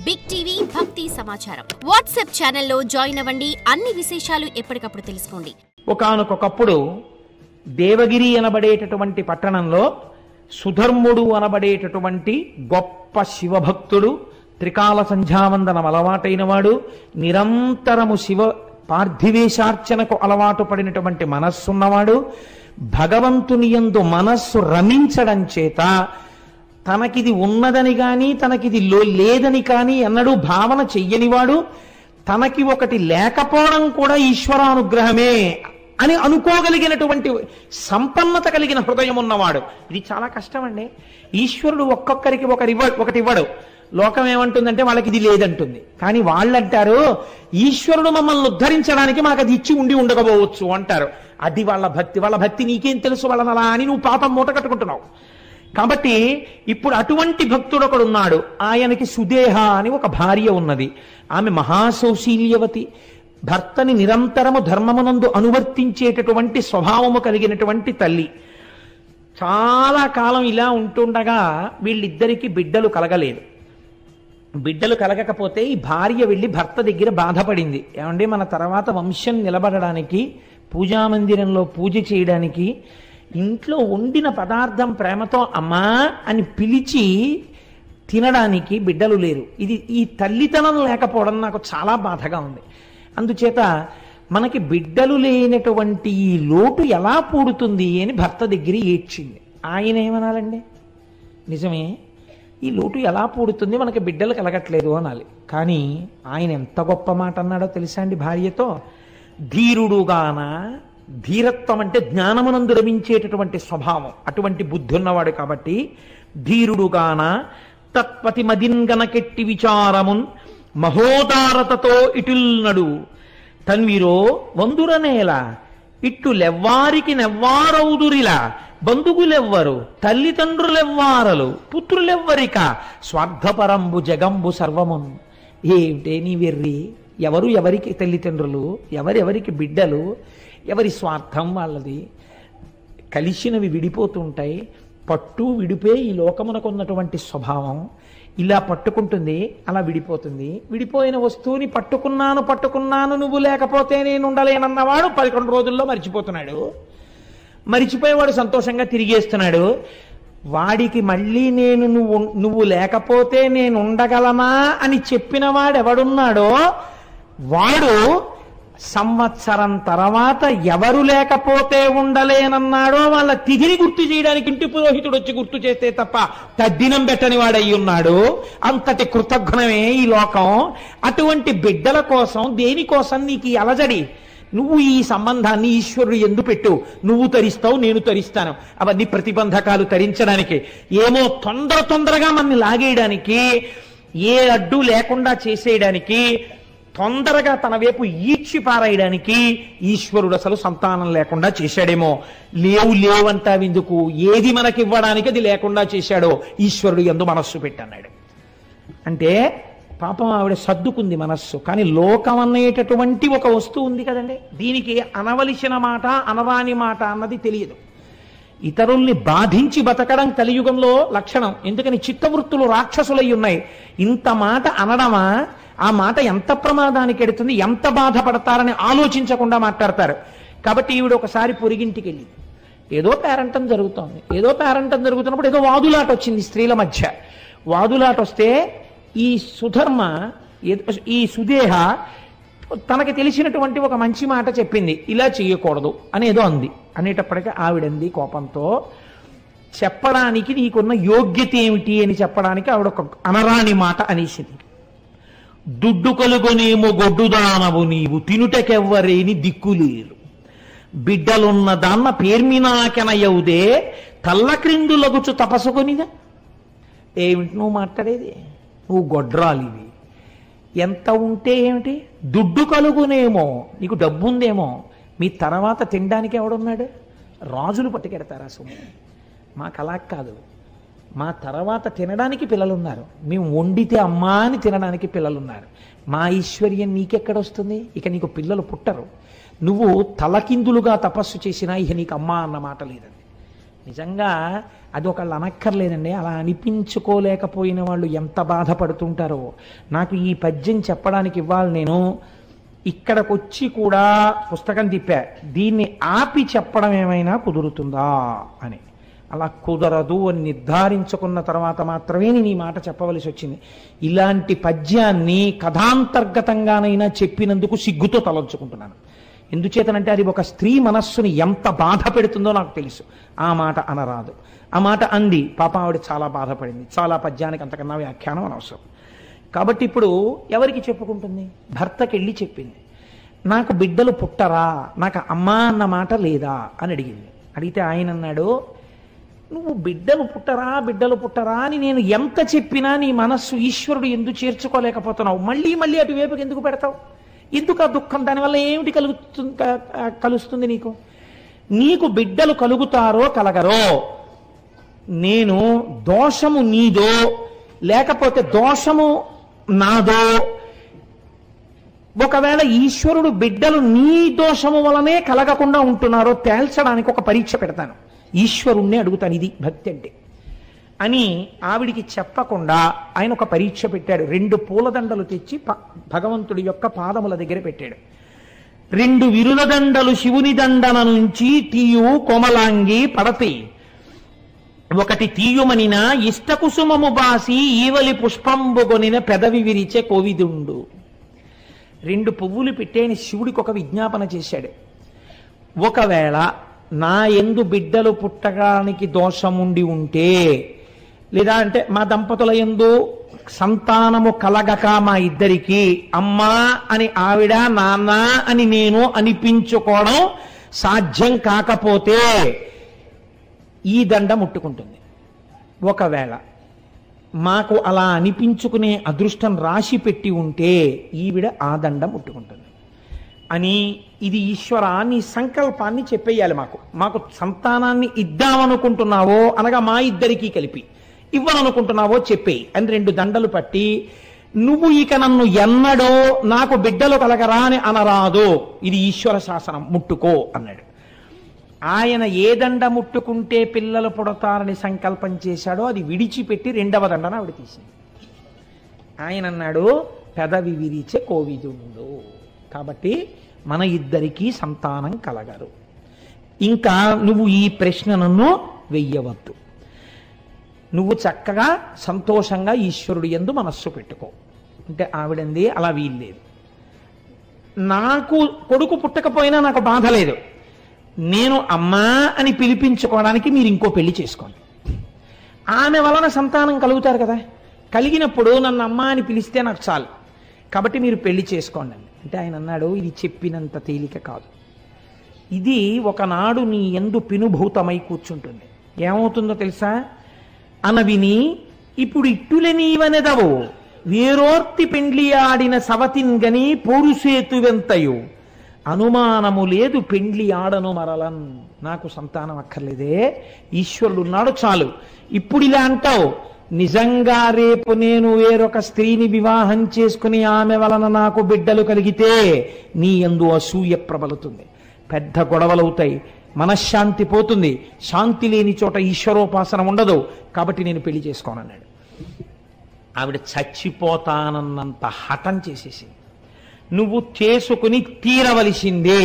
Big TV భక్తి సమాచారం WhatsApp ఛానల్లో జాయిన్ అవ్వండి. అన్ని విశేషాలు ఎప్పటికప్పుడు తెలుసుకోండి. ఒకానొకప్పుడు దేవగిరి అనబడేటటువంటి పట్టణంలో సుధర్ముడు అనబడేటటువంటి గొప్ప శివభక్తుడు, త్రికాల సంధ్యావందనం అలవాటైన వాడు, నిరంతరము శివ పార్థివేశార్చనకు అలవాటు పడినటువంటి మనస్సున్నవాడు, భగవంతుని యందు మనస్సు రమించడం చేత తనకిది ఉన్నదని కానీ తనకిది లేదని కానీ అన్నడు భావన చెయ్యనివాడు, తనకి ఒకటి లేకపోవడం కూడా ఈశ్వరానుగ్రహమే అని అనుకోగలిగినటువంటి సంపన్నత కలిగిన హృదయం ఉన్నవాడు. ఇది చాలా కష్టం అండి. ఈశ్వరుడు ఒక్కొక్కరికి ఒకటి ఇవ్వడు. లోకం ఏమంటుందంటే వాళ్ళకి ఇది లేదంటుంది. కానీ వాళ్ళంటారు ఈశ్వరుడు మమ్మల్ని ఉద్ధరించడానికి మాకు అది ఇచ్చి ఉండకపోవచ్చు అంటారు. అది వాళ్ళ భక్తి నీకేం తెలుసు వాళ్ళని అలా అని నువ్వు పాపం మూట కట్టుకుంటున్నావు. కాబట్టి ఇప్పుడు అటువంటి భక్తుడు ఒకడున్నాడు. ఆయనకి సుదేహ అని ఒక భార్య ఉన్నది. ఆమె మహాసౌశీల్యవతి, భర్తని నిరంతరము ధర్మమునందు అనువర్తించేటటువంటి స్వభావము కలిగినటువంటి తల్లి. చాలా కాలం ఇలా ఉంటుండగా వీళ్ళిద్దరికీ బిడ్డలు కలగలేదు. బిడ్డలు కలగకపోతే ఈ భార్య వెళ్ళి భర్త దగ్గర బాధపడింది. ఏమంటే మన తర్వాత వంశం నిలబడడానికి, పూజామందిరంలో పూజ చేయడానికి ఇంట్లో వండిన పదార్థం ప్రేమతో అమ్మా అని పిలిచి తినడానికి బిడ్డలు లేరు. ఈ తల్లితనం లేకపోవడం నాకు చాలా బాధగా ఉంది. అందుచేత మనకి బిడ్డలు లేనటువంటి ఈ లోటు ఎలా పూడుతుంది అని భర్త దగ్గర ఏడ్చింది. ఆయన ఏమనాలండి? నిజమే, ఈ లోటు ఎలా పూడుతుంది, మనకి బిడ్డలు కలగట్లేదు అనాలి. కానీ ఆయన ఎంత గొప్ప మాట అన్నాడో తెలుసా అండి భార్యతో? ధీరుడుగాన, ధీరత్వం అంటే జ్ఞానమునందు రమించేటటువంటి స్వభావం, అటువంటి బుద్ధి ఉన్నవాడు కాబట్టి ధీరుడుగాన తత్పతి మదింగనకెట్టి విచారమున్ మహోదారతతో ఇటుల్నడు తన్విరో వందురనేల ఇట్టు లెవ్వారికి నెవ్వారౌదురిలా బంధువులెవ్వరు తల్లిదండ్రులెవ్వారలు పుత్రులెవ్వరిక స్వార్థపరంబు జగంబు సర్వమున్. ఏమిటే నీ వెర్రి? ఎవరికి తల్లిదండ్రులు, ఎవరెవరికి బిడ్డలు, ఎవరి స్వార్థం వాళ్ళది. కలిసినవి విడిపోతుంటాయి. పట్టు విడిపే ఈ లోకమునకు ఉన్నటువంటి స్వభావం. ఇలా పట్టుకుంటుంది, అలా విడిపోతుంది. విడిపోయిన వస్తువుని పట్టుకున్నాను నువ్వు లేకపోతే నేను ఉండలేనన్నవాడు 11 రోజుల్లో మరిచిపోతున్నాడు. మరిచిపోయేవాడు సంతోషంగా తిరిగేస్తున్నాడు. వాడికి మళ్ళీ నువ్వు లేకపోతే నేను ఉండగలనా అని చెప్పిన వాడు ఎవడున్నాడో వాడు సంవత్సరం తర్వాత ఎవరు లేకపోతే ఉండలేనన్నాడో వాళ్ళ తిథిని గుర్తు చేయడానికి ఇంటి పురోహితుడు వచ్చి గుర్తు చేస్తే తప్ప తద్దినం పెట్టని వాడయి ఉన్నాడు. అంతటి కృతజ్ఞమే ఈ లోకం. అటువంటి బిడ్డల కోసం, దేనికోసం నీకు ఈ అలజడి? నువ్వు ఈ సంబంధాన్ని ఈశ్వరుడు ఎందు పెట్టు. నువ్వు తరిస్తావు, నేను తరిస్తాను. అవన్నీ ప్రతిబంధకాలు తరించడానికి, ఏమో తొందరగా మనల్ని లాగేయడానికి, ఏ అడ్డు లేకుండా చేసేయడానికి, తొందరగా తన వైపు ఈడ్చి పారాయడానికి ఈశ్వరుడు అసలు సంతానం లేకుండా చేశాడేమో. లేవంటావెందుకు? ఏది మనకి ఇవ్వడానికి అది లేకుండా చేశాడో ఈశ్వరుడు యందు మనస్సు పెట్టన్నాడు. అంటే పాపం ఆవిడ సర్దుకుంది మనస్సు. కానీ లోకం అనేటటువంటి ఒక వస్తువు ఉంది కదండి, దీనికి అనవలసిన మాట అనరాని మాట అన్నది తెలియదు. ఇతరుల్ని బాధించి బతకడం కలియుగంలో లక్షణం. ఎందుకని చిత్తవృత్తులు రాక్షసులై ఉన్నాయి. ఇంత మాట అనడమా? ఆ మాట ఎంత ప్రమాదానికి ఎడుతుంది, ఎంత బాధపడతారని ఆలోచించకుండా మాట్లాడతారు. కాబట్టి ఈవిడ ఒకసారి పొరిగింటికి వెళ్ళింది. ఏదో పేరంటం జరుగుతున్నప్పుడు ఏదో వాదులాట వచ్చింది స్త్రీల మధ్య. వాదులాట వస్తే ఈ సుదేహ తనకి తెలిసినటువంటి ఒక మంచి మాట చెప్పింది. ఇలా చెయ్యకూడదు అనేదో అంది. అనేటప్పటికీ ఆవిడంది కోపంతో, చెప్పడానికి నీకున్న యోగ్యత ఏమిటి అని చెప్పడానికి ఆవిడ ఒక అనరాని మాట అనేసింది. దుడ్డు కలుగొనేమో గొడ్డుదానవు నీవు, తినుటకెవ్వరేని దిక్కులేరు, బిడ్డలున్న దాన్న పేర్మినాకెనయవుదే తల్ల క్రిందులగుచు తపసుకొనిగా. ఏమిటి నువ్వు మాట్లాడేది? నువ్వు గొడ్రాలివి. ఎంత ఉంటే ఏమిటి? దుడ్డు కలుగునేమో, నీకు డబ్బు ఉందేమో, మీ తర్వాత తినడానికి ఎవడున్నాడు? రాజులు పట్టుకెడతారా సొమ్ము? మాకు అలా కాదు. మా తర్వాత తినడానికి పిల్లలున్నారు. మేము వండితే అమ్మా అని తినడానికి పిల్లలున్నారు. మా ఐశ్వర్యం నీకెక్కడొస్తుంది? ఇక నీకు పిల్లలు పుట్టరు. నువ్వు తలకిందులుగా తపస్సు చేసినా ఇక నీకు అమ్మా అన్న మాట లేదండి. నిజంగా అది ఒకళ్ళు అనక్కర్లేదండి. అలా అనిపించుకోలేకపోయిన వాళ్ళు ఎంత బాధపడుతుంటారో. నాకు ఈ పద్యం చెప్పడానికి ఇవ్వాలి, నేను ఇక్కడికి వచ్చి కూడా పుస్తకం తిప్పా, దీన్ని ఆపి చెప్పడం ఏమైనా కుదురుతుందా అని. అలా కుదరదు అని నిర్ధారించుకున్న తర్వాత మాత్రమే నేను ఈ మాట చెప్పవలసి వచ్చింది. ఇలాంటి పద్యాన్ని కథాంతర్గతంగానైనా చెప్పినందుకు సిగ్గుతో తలంచుకుంటున్నాను. ఎందుచేతనంటే అది ఒక స్త్రీ మనస్సుని ఎంత బాధ పెడుతుందో నాకు తెలుసు. ఆ మాట అనరాదు. ఆ మాట అంది, పాప ఆవిడ చాలా బాధపడింది. చాలా పద్యానికి అంతకన్నా వ్యాఖ్యానం అనవసరం. కాబట్టి ఇప్పుడు ఎవరికి చెప్పుకుంటుంది? భర్తకి వెళ్ళి చెప్పింది, నాకు బిడ్డలు పుట్టరా, నాకు అమ్మ అన్న మాట లేదా అని అడిగింది. అడిగితే ఆయన అన్నాడు, నువ్వు బిడ్డలు పుట్టరా అని నేను ఎంత చెప్పినా నీ మనస్సు ఈశ్వరుడు ఎందుకు చేర్చుకోలేకపోతున్నావు? మళ్ళీ మళ్ళీ అటువైపుకి ఎందుకు పెడతావు? ఎందుకు ఆ దుఃఖం? దానివల్ల ఏమిటి కలుస్తుంది నీకు? నీకు బిడ్డలు కలుగుతారో కలగరో, నేను దోషము నీదో లేకపోతే దోషము నాదో, ఒకవేళ ఈశ్వరుడు బిడ్డలు నీ దోషము వలనే కలగకుండా ఉంటున్నారో తేల్చడానికి ఒక పరీక్ష పెడతాను, ఈశ్వరుణ్ణి అడుగుతాను, ఇది భక్తి అంటే అని ఆవిడికి చెప్పకుండా ఆయన ఒక పరీక్ష పెట్టాడు. 2 పూలదండలు తెచ్చి భగవంతుడి యొక్క పాదముల దగ్గర పెట్టాడు. 2 విరుల దండలు శివుని దండన నుంచి తీయు కోమలాంగి పడతి, ఒకటి తీయుమనిన ఇష్టకుసుమము బాసి ఈవలి పుష్పంబుగొనిన పెదవి విరిచే కోవిదుండు. 2 పువ్వులు పెట్టేని శివుడికి ఒక విజ్ఞాపన చేశాడు. ఒకవేళ నా యందు బిడ్డలు పుట్టడానికి దోషముండి ఉంటే, లేదా అంటే మా దంపతుల యందు సంతానము కలగక మా ఇద్దరికి అమ్మా అని ఆవిడ, నాన్న అని నేను అనిపించుకోవడం సాధ్యం కాకపోతే ఈ దండ ముట్టుకుంటుంది. ఒకవేళ మాకు అలా అనిపించుకునే అదృష్టం రాసి పెట్టి ఉంటే ఈవిడ ఆ దండ ముట్టుకుంటుంది అని, ఇది ఈశ్వర నీ సంకల్పాన్ని చెప్పేయాలి. మాకు సంతానాన్ని ఇద్దామనుకుంటున్నావో అనగా మా ఇద్దరికీ కలిపి ఇవ్వాలనుకుంటున్నావో చెప్పేయి అని 2 దండలు పట్టి, నువ్వు ఇక నన్ను ఎన్నడో నాకు బిడ్డలు కలగరా అని అనరాదు, ఇది ఈశ్వర శాసనం, ముట్టుకో అన్నాడు. ఆయన ఏ దండ ముట్టుకుంటే పిల్లలు పుడతారని సంకల్పం చేశాడో అది విడిచిపెట్టి 2వ దండన ఆవిడ తీసింది. ఆయన అన్నాడు, పెదవి విరిచే కోవిదుండు, కాబట్టి మన ఇద్దరికీ సంతానం కలగరు, ఇంకా నువ్వు ఈ ప్రశ్న నన్ను వెయ్యవద్దు, నువ్వు చక్కగా సంతోషంగా ఈశ్వరుడు యందు మనస్సు పెట్టుకో అంటే ఆవిడంది, అలా వీల్లేదు, నాకు కొడుకు పుట్టకపోయినా నాకు బాధ లేదు, నేను అమ్మా అని పిలిపించుకోవడానికి మీరు ఇంకో పెళ్లి చేసుకోండి, ఆమె వలన సంతానం కలుగుతారు కదా, కలిగినప్పుడు నన్ను అమ్మా అని పిలిస్తే నాకు చాలు, కాబట్టి మీరు పెళ్లి చేసుకోండి అంటే ఆయన అన్నాడు, ఇది చెప్పినంత తేలిక కాదు, ఇది ఒకనాడు నీ యందు పినుభూతమై కూర్చుంటుంది. ఏమవుతుందో తెలుసా? అనవిని ఇప్పుడు ఇట్టులే నీవనెదవు వేరోర్తి పెండ్లి ఆడిన సవతిన్గని పోరుసేతువెంతయు అనుమానము లేదు పెండ్లి ఆడను మరలన్. నాకు సంతానం అక్కర్లేదే, ఈశ్వరుడు ఉన్నాడు చాలు. ఇప్పుడు ఇలా అంటావు, నిజంగా రేపు నేను వేరొక స్త్రీని వివాహం చేసుకుని ఆమె వలన నాకు బిడ్డలు కలిగితే నీ యందు అసూయ ప్రబలుతుంది, పెద్ద గొడవలవుతాయి, మనశ్శాంతి పోతుంది, శాంతి లేని చోట ఈశ్వరోపాసన ఉండదు, కాబట్టి నేను పెళ్లి చేసుకోనన్నాడు. ఆవిడ చచ్చిపోతానన్నంత హఠం చేసేసింది, నువ్వు చేసుకుని తీరవలసిందే.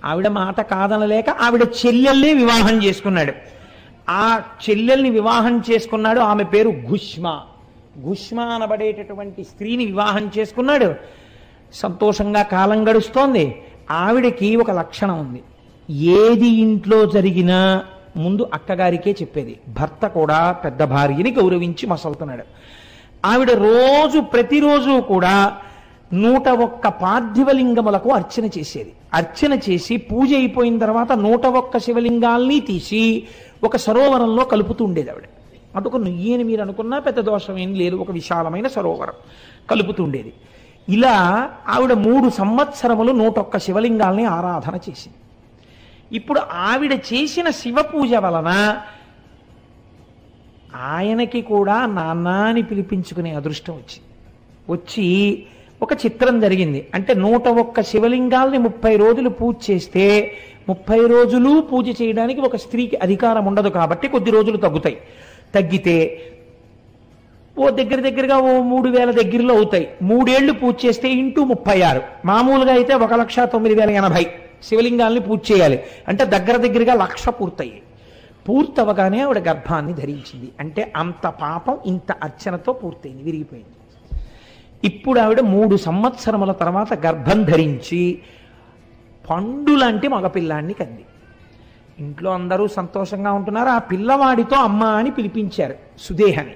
ఆవిడ మాట కాదనలేక ఆవిడ చెల్లెల్ని వివాహం చేసుకున్నాడు. ఆ చెల్లెల్ని వివాహం చేసుకున్నాడు, ఆమె పేరు గుష్మ అనబడేటటువంటి స్త్రీని వివాహం చేసుకున్నాడు. సంతోషంగా కాలం గడుస్తోంది. ఆవిడకి ఒక లక్షణం ఉంది, ఏది ఇంట్లో జరిగినా ముందు అక్కగారికే చెప్పేది. భర్త కూడా పెద్ద భార్యని గౌరవించి మసలుతున్నాడు. ఆవిడ ప్రతిరోజు కూడా 101 పార్థివలింగములకు అర్చన చేసేది. అర్చన చేసి పూజ అయిపోయిన తర్వాత 101 శివలింగాల్ని తీసి ఒక సరోవరంలో కలుపుతూ ఉండేది ఆవిడ. అదొక నుయ్యని మీరు అనుకున్నా పెద్ద దోషం ఏం లేదు, ఒక విశాలమైన సరోవరం కలుపుతూ ఉండేది. ఇలా ఆవిడ 3 సంవత్సరములు 101 శివలింగాల్ని ఆరాధన చేసింది. ఇప్పుడు ఆవిడ చేసిన శివ పూజ వలన ఆయనకి కూడా నాన్న అని పిలిపించుకునే అదృష్టం వచ్చి ఒక చిత్రం జరిగింది. అంటే 101 శివలింగాల్ని 30 రోజులు పూజ చేస్తే 30 రోజులు పూజ చేయడానికి ఒక స్త్రీకి అధికారం ఉండదు కాబట్టి కొద్ది రోజులు తగ్గుతాయి. తగ్గితే ఓ దగ్గరగా ఓ 3000 దగ్గరలో అవుతాయి. 3 ఏళ్లు పూజ చేస్తే ఇంటూ 36, మామూలుగా అయితే 1,09,080 శివలింగాల్ని పూజ చేయాలి. అంటే దగ్గరగా 1,00,000 పూర్తయ్యాయి. పూర్తవగానే ఆవిడ గర్భాన్ని ధరించింది. అంటే అంత పాపం ఇంత అర్చనతో పూర్తయింది, విరిగిపోయింది. ఇప్పుడు ఆవిడ 3 సంవత్సరముల తర్వాత గర్భం ధరించి పండులాంటి మగపిల్లాన్ని కంది. ఇంట్లో అందరూ సంతోషంగా ఉంటున్నారు. ఆ పిల్లవాడితో అమ్మ అని పిలిపించారు సుదేహని.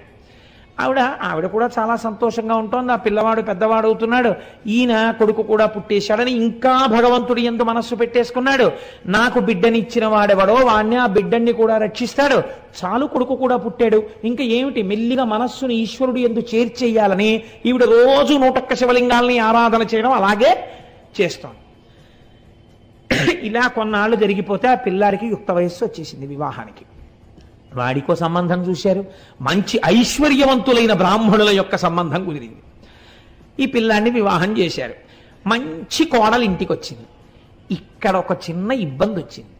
ఆవిడ కూడా చాలా సంతోషంగా ఉంటుంది. ఆ పిల్లవాడు పెద్దవాడు అవుతున్నాడు, ఈయన కొడుకు కూడా పుట్టేశాడని ఇంకా భగవంతుడి యందు మనస్సు పెట్టేసుకున్నాడు. నాకు బిడ్డనిచ్చిన వాడెవడో వాణ్ణి, ఆ బిడ్డని కూడా రక్షిస్తాడు, చాలు కొడుకు కూడా పుట్టాడు, ఇంకా ఏమిటి, మెల్లిగా మనస్సును ఈశ్వరుడు యందు చేర్చేయాలని ఈవిడ రోజు 101 శివలింగాల్ని ఆరాధన చేయడం అలాగే చేస్తోంది. ఇలా కొన్నాళ్ళు జరిగిపోతే ఆ పిల్లాడికి యుక్త వయస్సు వచ్చేసింది వివాహానికి. వాడికో సంబంధం చూశారు, మంచి ఐశ్వర్యవంతులైన బ్రాహ్మణుల యొక్క సంబంధం కుదిరింది. ఈ పిల్లాన్ని వివాహం చేశారు. మంచి కోడలు ఇంటికి వచ్చింది. ఇక్కడ ఒక చిన్న ఇబ్బంది వచ్చింది.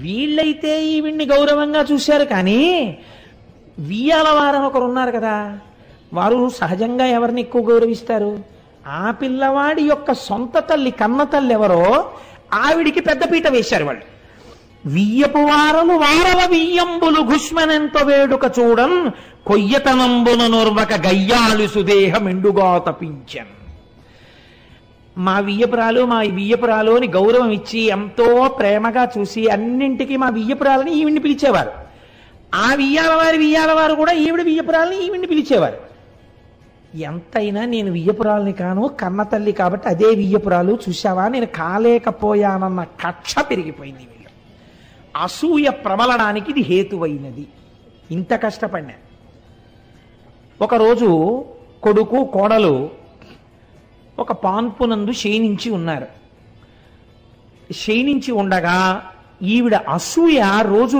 వీళ్ళైతే ఈవిడ్ని గౌరవంగా చూశారు, కానీ వియ్యాల వారని ఒకరు ఉన్నారు కదా, వారు సహజంగా ఎవరిని ఎక్కువ గౌరవిస్తారు? ఆ పిల్లవాడి యొక్క సొంత తల్లి, కన్న తల్లి ఎవరో ఆవిడికి పెద్దపీట వేశారు వాళ్ళు. వియ్యపు వారలు వారల వియ్యంబులు గుష్మనెంత వేడుక చూడన్ కొయ్యతనంబున నొర్వక గయ్యాలు సుదేహం ఎండుగా తపించన్. మా వియ్యపురాలు అని గౌరవం ఇచ్చి ఎంతో ప్రేమగా చూసి అన్నింటికీ మా వియ్యపురాలని ఈవిడ్ని పిలిచేవారు. ఆ వియ్యాల వారు కూడా ఈవిడ వియ్యపురాలని ఈవిడ్ని పిలిచేవారు. ఎంతైనా నేను వియ్యపురాలని కాను, కన్న తల్లి కాబట్టి అదే వియ్యపురాలు, చూశావా నేను కాలేకపోయానన్న కక్ష పెరిగిపోయింది. వీళ్ళు అసూయ ప్రబలడానికి ఇది హేతువైనది. ఇంత కష్టపడినా ఒకరోజు కొడుకు కోడలు ఒక పాన్పునందు శయనించి ఉన్నారు. శయనించి ఉండగా ఈవిడ అసూయ రోజు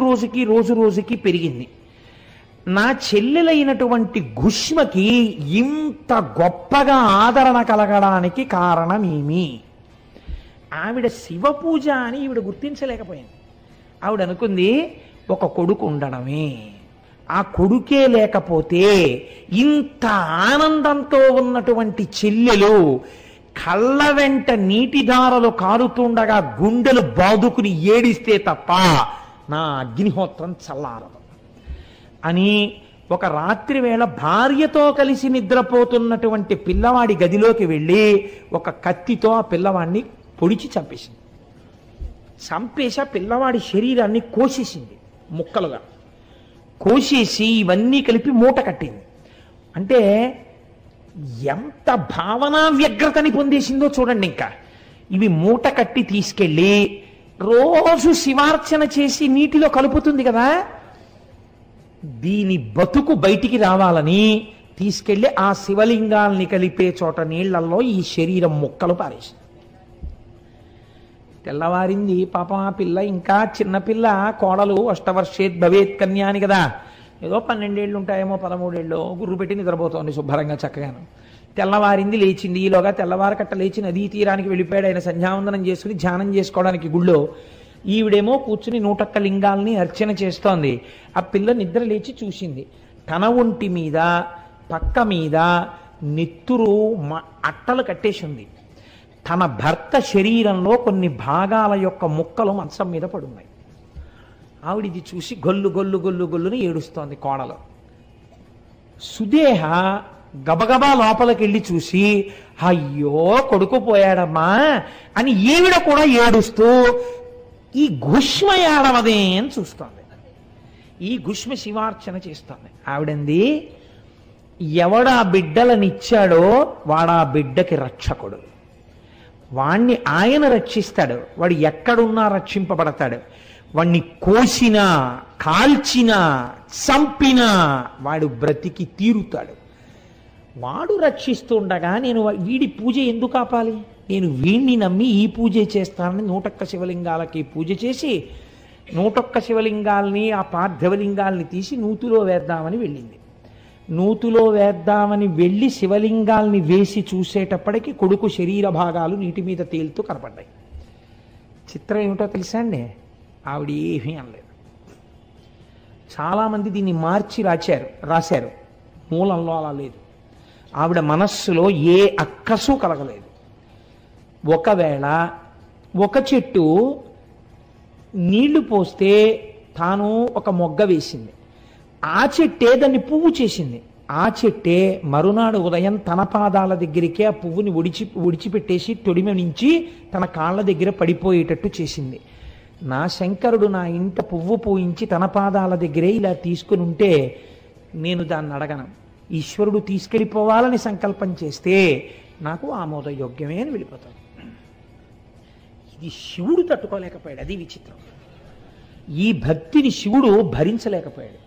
రోజుకి పెరిగింది. నా చెల్లెలైనటువంటి గుష్మకి ఇంత గొప్పగా ఆదరణ కలగడానికి కారణమేమి? ఆవిడ శివ పూజ అని ఈవిడ గుర్తించలేకపోయింది. ఆవిడ అనుకుంది ఒక కొడుకు ఉండడమే, ఆ కొడుకే లేకపోతే ఇంత ఆనందంతో ఉన్నటువంటి చెల్లెలు కళ్ళ వెంట నీటిధారలు కారుతుండగా గుండెలు బాదుకుని ఏడిస్తే తప్ప నా అగ్నిహోత్రం చల్లారదు అని ఒక రాత్రి వేళ భార్యతో కలిసి నిద్రపోతున్నటువంటి పిల్లవాడి గదిలోకి వెళ్ళి ఒక కత్తితో ఆ పిల్లవాడిని పొడిచి చంపేసింది. చంపేసి ఆ పిల్లవాడి శరీరాన్ని కోసేసింది, ముక్కలుగా కోసేసి ఇవన్నీ కలిపి మూట కట్టింది. అంటే ఎంత భావనా వ్యగ్రతని పొందేసిందో చూడండి. ఇంకా ఇవి మూట కట్టి తీసుకెళ్ళి రోజు శివార్చన చేసి నీటిలో కలుపుతుంది కదా, దీని బతుకు బయటికి రావాలని తీసుకెళ్లి ఆ శివలింగాల్ని కలిపే చోట నీళ్లలో ఈ శరీరం ముక్కలు పారేసింది. తెల్లవారింది. పాపం ఆ పిల్ల ఇంకా చిన్నపిల్ల, కోడలు అష్టవర్షేత్ భవేత్ కన్యా అని కదా, ఏదో 12 ఏళ్ళు ఉంటాయేమో, 13 ఏళ్ళు, గుర్రు పెట్టి నిద్రపోతోంది శుభ్రంగా చక్కగాను. తెల్లవారింది, లేచింది. ఈలోగా తెల్లవారకట్ట లేచి నదీ తీరానికి వెళ్ళిపోయాడు. ఆయన సంధ్యావందనం చేసుకుని ధ్యానం చేసుకోవడానికి గుళ్ళో. ఈవిడేమో కూర్చుని 101 లింగాల్ని అర్చన చేస్తోంది. ఆ పిల్ల నిద్ర లేచి చూసింది, తన ఒంటి మీద పక్క మీద నెత్తురు అట్టలు కట్టేసి ఉంది. తన భర్త శరీరంలో కొన్ని భాగాల యొక్క ముక్కలు మంచం మీద పడున్నాయి. ఆవిడిది చూసి గొల్లుని ఏడుస్తోంది కోడలు. సుదేహ గబగబా లోపలికి వెళ్ళి చూసి, అయ్యో కొడుకు పోయాడమ్మా అని ఈవిడ కూడా ఏడుస్తూ ఈ గుష్మ ఏడవదే అని చూస్తోంది. ఈ గుష్మ శివార్చన చేస్తోంది. ఆవిడంది, ఎవడా బిడ్డలనిచ్చాడో వాడా బిడ్డకి రక్షకుడు, వాణ్ణి ఆయన రక్షిస్తాడు, వాడు ఎక్కడున్నా రక్షింపబడతాడు, వాణ్ణి కోసినా కాల్చినా చంపినా వాడు బ్రతికి తీరుతాడు, వాడు రక్షిస్తుండగా నేను వీడి పూజ ఎందుకు ఆపాలి, నేను వీణ్ణి నమ్మి ఈ పూజే చేస్తానని 101 శివలింగాలకి పూజ చేసి 101 శివలింగాల్ని ఆ పార్థివలింగాల్ని తీసి నూతిలో వేద్దామని వెళ్ళింది. నూతిలో వేద్దామని వెళ్ళి శివలింగాల్ని వేసి చూసేటప్పటికి కొడుకు శరీర భాగాలు నీటి మీద తేలుతూ కనపడ్డాయి. చిత్రం ఏమిటో తెలుసా అండి, ఆవిడ ఏమీ అనలేదు. చాలామంది దీన్ని మార్చి రాశారు, మూలంలో అలా లేదు. ఆవిడ మనస్సులో ఏ అక్కసు కలగలేదు. ఒకవేళ ఒక చెట్టు నీళ్లు పోస్తే తాను ఒక మొగ్గ వేసింది, ఆ చెట్టే దాన్ని పువ్వు చేసింది. ఆ చెట్టే మరునాడు ఉదయం తన పాదాల దగ్గరికే ఆ పువ్వుని ఒడిచిపెట్టేసి తొడిమ నుంచి తన కాళ్ళ దగ్గర పడిపోయేటట్టు చేసింది. నా శంకరుడు నా ఇంట పువ్వు పూయించి తన పాదాల దగ్గరే ఇలా తీసుకుని ఉంటే నేను దాన్ని అడగను. ఈశ్వరుడు తీసుకెళ్ళిపోవాలని సంకల్పం చేస్తే నాకు ఆమోదయోగ్యమే అని వెళ్ళిపోతాను. ఇది శివుడు తట్టుకోలేకపోయాడు, అది విచిత్రం. ఈ భక్తిని శివుడు భరించలేకపోయాడు.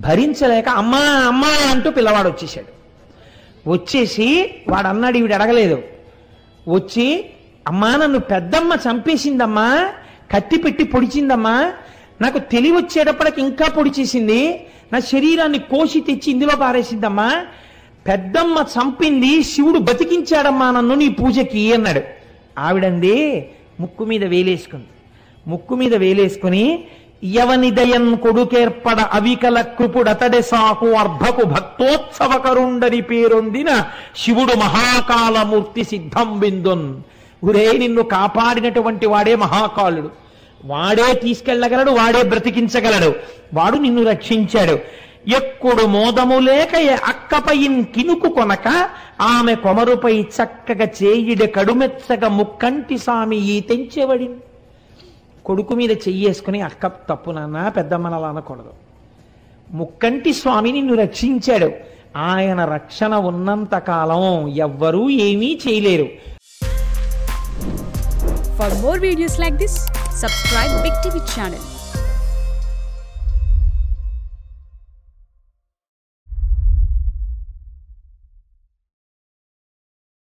భరించలేక అమ్మా అమ్మా అంటూ పిల్లవాడు వచ్చేసాడు. వచ్చేసి వాడు అన్నాడు, ఈవిడ అడగలేదు. వచ్చి అమ్మా నన్ను పెద్దమ్మ చంపేసిందమ్మా, కత్తి పెట్టి పొడిచిందమ్మా, నాకు తెలివి వచ్చేటప్పటికి ఇంకా పొడిచేసింది, నా శరీరాన్ని కోసి తెచ్చి ఇందులో పారేసిందమ్మా, పెద్దమ్మ చంపింది, శివుడు బతికించాడమ్మా నన్ను నీ పూజకి అన్నాడు. ఆవిడంది ముక్కు మీద వేలేసుకుని యవనిదయన్ కొడుకేర్పడ అవికల కృపుడతడే సాకు అర్భకు భక్తోత్సవకరుండని పేరొందిన శివుడు మహాకాలమూర్తి సిద్ధం బిందున్. గురే నిన్ను కాపాడినటువంటి వాడే మహాకాలుడు, వాడే తీసుకెళ్ళగలడు, వాడే బ్రతికించగలడు, వాడు నిన్ను రక్షించాడు. ఎక్కుడు మోదము లేక అక్కపైన్ కినుకు కొనక ఆమె కొమరుపై చక్కగా చేయిడ కడుమెచ్చగా ముక్కంటి స్వామి ఈ తెంచెవడి. కొడుకు మీద చెయ్యేసుకుని అక్క తప్పు నాన్న పెద్దమ్మని అలా అనకూడదు, ముక్కంటి స్వామి నిన్ను రక్షించాడు, ఆయన రక్షణ ఉన్నంత కాలం ఎవ్వరూ ఏమీ చేయలేరు. For more videos like this, subscribe Big TV channel.